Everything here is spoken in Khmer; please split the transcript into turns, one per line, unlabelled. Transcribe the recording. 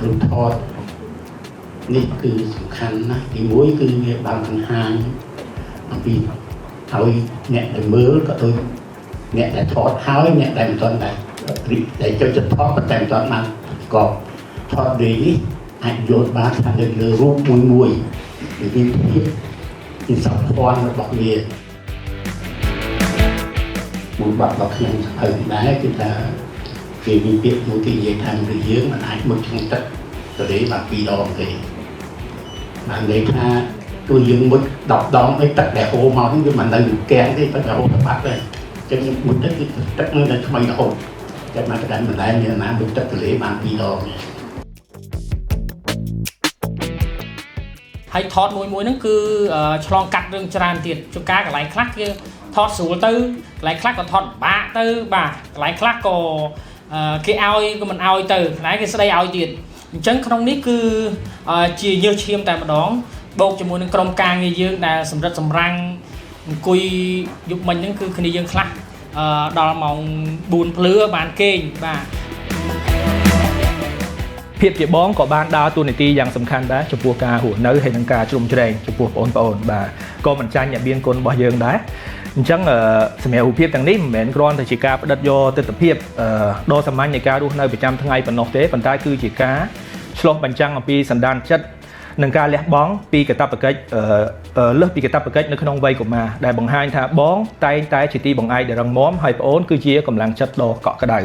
រូបថតនេះគឺសំខាន់ណាស់ទីមួយគឺវាបានបង្ហាញអំពីឲ្យអ្នកដែលមើលក៏ដូចអ្នកដែលថតហើយអ្នកដែលមិនទាន់ដែលចូលចិត្តថតប៉ុន្តែមិនទាន់បានក៏ថតដូចនេះអាចយល់បានថានៅលើរូបមួយវាមានភាពជាសព្វ័នរបស់វាមួយបាត់របស់ខ្ញុំហើយដែរគឺថាគេមានពាក្យមួយគេនិយាយថាមនុស្សយើងមិនអាចមុតក្នុងទឹកទន្លេបាន2ដងទេបានន័យថាទោះយើងមុត10ដងឯទឹកដែលហូរមកនេះវាមិននៅកែងទេទឹកដែលហូរទៅបាត់ទេអញ្ចឹងមុតទឹកគឺទឹកនៅតែថ្មីរហូតតែមកតែមិនដែលមានណាមុតទឹកទន្លេបាន2ដងទេ
ហើយថតមួយហ្នឹងគឺឆ្លងកាត់រឿងច្រើនទៀតជួនកាលកន្លែងខ្លះគឺថតស្រួលទៅកន្លែងខ្លះក៏ថតបាក់ទៅបាទកន្លែងខ្លះក៏គេឲ្យក៏មិនឲ្យទៅកន្លែងគេស្ដីឲ្យទៀតអញ្ចឹងក្នុងនេះគឺជាញើសឈាមតែម្ដងបូកជាមួយនឹងក្រុមការងារយើងដែលសម្រិតសម្រាំងអង្គុយយប់មិញហ្នឹងគឺគ្នាយើងខ្លះដល់ម៉ោង4ភ្លឺបានគេងបាទ
ភាពជាបងក៏បានដើរតួនាទីយ៉ាងសំខាន់ដែរចំពោះការរស់នៅហើយនិងការជ្រុំជ្រែងចំពោះបងប្អូនបាទក៏មិនចាញ់អ្នកមានគុណរបស់យើងដែរអញ្ចឹងសម្រាប់រូបភាពទាំងនេះមិនមែនគ្រាន់តែជាការផ្ដិតយកទស្សនវិជ្ជាដ៏សាមញ្ញនៃការរស់នៅប្រចាំថ្ងៃប៉ុណ្ណោះទេប៉ុន្តែគឺជាការឆ្លុះបញ្ចាំងអំពីសន្តានចិត្តនិងការលះបង់ពីកាតព្វកិច្ចលើសពីកាតព្វកិច្ចនៅក្នុងវ័យកុមារដែលបង្ហាញថាបងតែងតែជាទីបង្អែកដែលរឹងមាំហើយប្អូនគឺជាកម្លាំងចិត្តដ៏កក់ក្ដៅ